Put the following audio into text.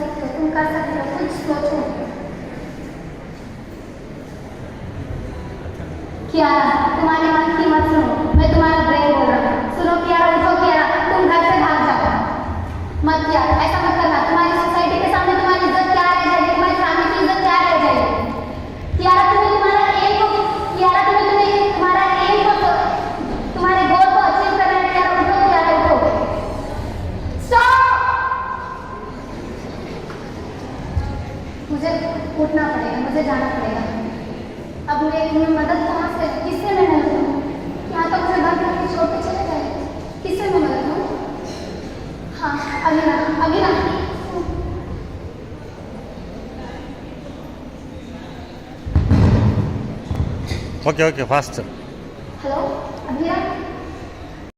सकते हो, तुम कर सकते हो, कुछ सोचो। कियारा, तुम्हारे मन की मत सुनो, मैं तुम्हारा ब्रेन बोल रहा हूँ। सुनो कियारा, उठो कियारा, तुम घर से भाग जाओ। मत कियारा, ऐसा मत करना। तुम्हारी सोसाइटी के सामने तुम्हारी इज्जत क्या रह जाएगी, तुम्हारी फैमिली की इज्जत क्या रह जाएगी। कियारा, तुम्हें तुम्हारा एम को, कियारा तुम्हें तुम्हारा एम को, तुम्हारे गोल को अचीव करना है। कियारा उठो, कियारा उठो। स्टॉप। मुझे उठना पड़ेगा, मुझे जाना पड़ेगा। अब मैं मदद कहाँ से, किससे मैं मदद लूँ? यहाँ तो मुझे बंद करके छोड़ के चले जाए, किससे मैं मदद लूँ? हाँ, Amina, Amina. Okay okay fast hello Amina.